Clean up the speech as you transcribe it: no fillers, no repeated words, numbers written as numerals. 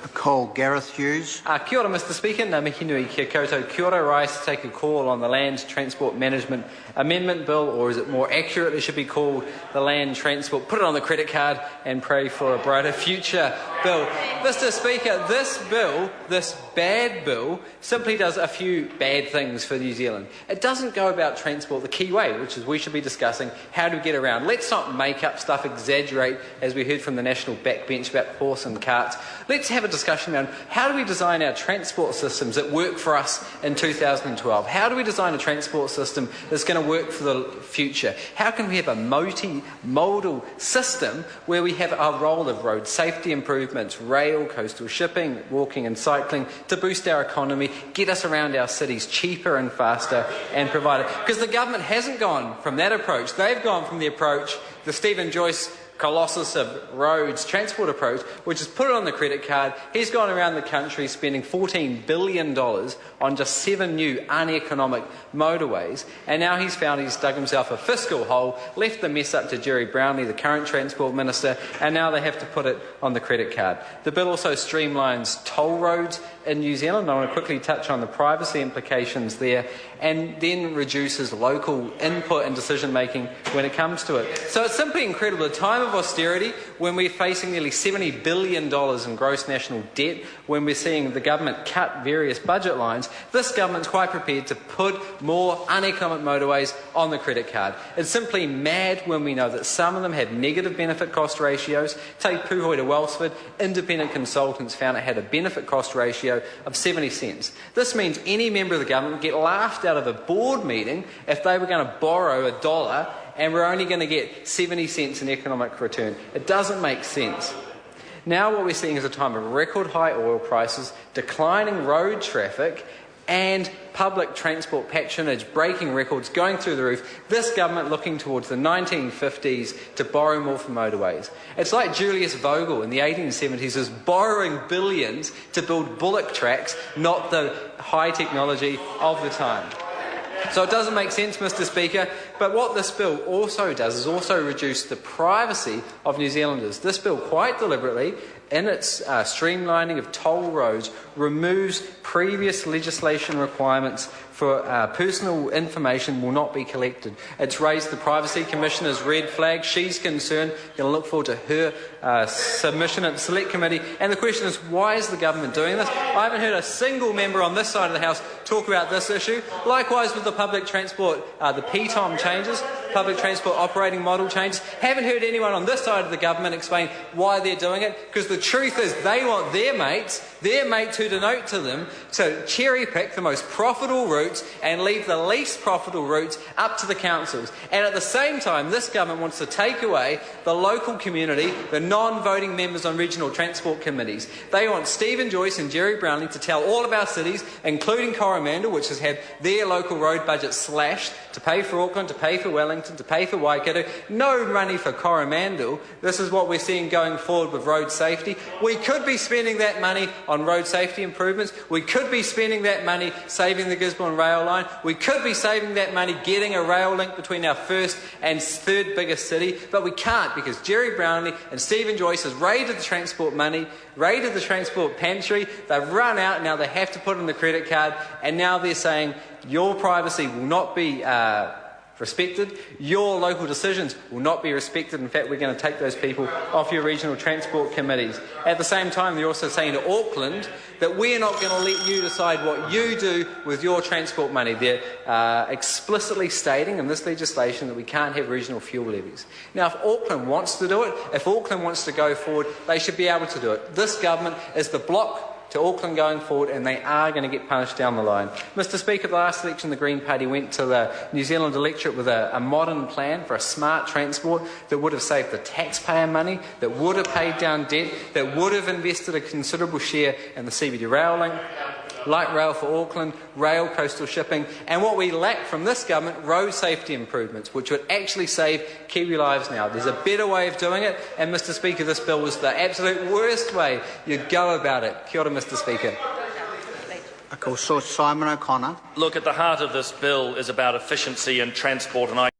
Call Gareth Hughes. Kia ora, Mr Speaker. Ngā mihi nui kia koutou. Kia ora. Rise to take a call on the Land Transport Management Amendment Bill, or is it more accurate, it should be called the Land Transport Put It on the Credit Card and Pray for a Brighter Future Bill. Mr Speaker, this bill, this bad bill, simply does a few bad things for New Zealand. It doesn't go about transport the key way, which is we should be discussing how to get around. Let's not make up stuff, exaggerate, as we heard from the National Backbench about horse and carts. Let's have a discussion around how do we design our transport systems that work for us in 2012? How do we design a transport system that's going to work for the future? How can we have a multi-modal system where we have our role of road safety improvements, rail, coastal shipping, walking and cycling to boost our economy, get us around our cities cheaper and faster and provide it? Because the government hasn't gone from that approach. They've gone from the approach, the Stephen Joyce colossus of roads transport approach, which is put it on the credit card. He's gone around the country spending $14 billion on just 7 new uneconomic motorways, and now he's found he's dug himself a fiscal hole, left the mess up to Jerry Brownlee, the current Transport Minister, and now they have to put it on the credit card. The bill also streamlines toll roads in New Zealand. I want to quickly touch on the privacy implications there, and then reduces local input and decision making when it comes to it. So it's simply incredible. A time of austerity, when we're facing nearly $70 billion in gross national debt, when we're seeing the government cut various budget lines, this government's quite prepared to put more uneconomic motorways on the credit card. It's simply mad when we know that some of them have negative benefit cost ratios. Take Puhoi to Wellsford, independent consultants found it had a benefit cost ratio of 70 cents. This means any member of the government would get laughed out of a board meeting if they were going to borrow $1 and we're only going to get 70 cents in economic return. It doesn't make sense. Now what we're seeing is a time of record high oil prices, declining road traffic, and public transport patronage breaking records, going through the roof. This government looking towards the 1950s to borrow more for motorways. It's like Julius Vogel in the 1870s is borrowing billions to build bullock tracks, not the high technology of the time. So it doesn't make sense, Mr Speaker, but what this bill also does is also reduce the privacy of New Zealanders. This bill, quite deliberately, in its streamlining of toll roads, removes previous legislation requirements for personal information will not be collected. It's raised the Privacy Commissioner's red flag. She's concerned. Going to look forward to her submission at the Select Committee. And the question is, why is the government doing this? I haven't heard a single member on this side of the House talk about this issue. Likewise with the public transport, the PTOM changes, public transport operating model changes. Haven't heard anyone on this side of the government explain why they're doing it, because the truth is they want their mates who denote to them to cherry pick the most profitable routes and leave the least profitable routes up to the councils. And at the same time, this government wants to take away the local community, the non-voting members on regional transport committees. They want Stephen Joyce and Jerry Brownlee to tell all of our cities, including Coromandel, which has had their local road budget slashed, to pay for Auckland, to pay for Wellington, to pay for Waikato. No money for Coromandel. This is what we're seeing going forward with road safety. We could be spending that money on road safety improvements. We could be spending that money saving the Gisborne rail line. We could be saving that money getting a rail link between our first and third biggest city, but we can't because Jerry Brownlee and Stephen Joyce has raided the transport money, raided the transport pantry. They've run out, now they have to put in the credit card, and now they're saying your privacy will not be respected, your local decisions will not be respected. In fact, we're going to take those people off your regional transport committees. At the same time, they're also saying to Auckland that we're not going to let you decide what you do with your transport money. They're explicitly stating in this legislation that we can't have regional fuel levies. Now, if Auckland wants to do it, if Auckland wants to go forward, they should be able to do it. This government is the block to Auckland going forward, and they are going to get punished down the line. Mr Speaker, the last election the Green Party went to the New Zealand electorate with a modern plan for a smart transport that would have saved the taxpayer money, that would have paid down debt, that would have invested a considerable share in the CBD rail link, light rail for Auckland, rail, coastal shipping, and what we lack from this government, road safety improvements, which would actually save Kiwi lives now. There's a better way of doing it, and Mr Speaker, this bill was the absolute worst way you'd go about it. Kia ora, Mr Speaker. I call Simon O'Connor. Look, at the heart of this bill is about efficiency in transport, and I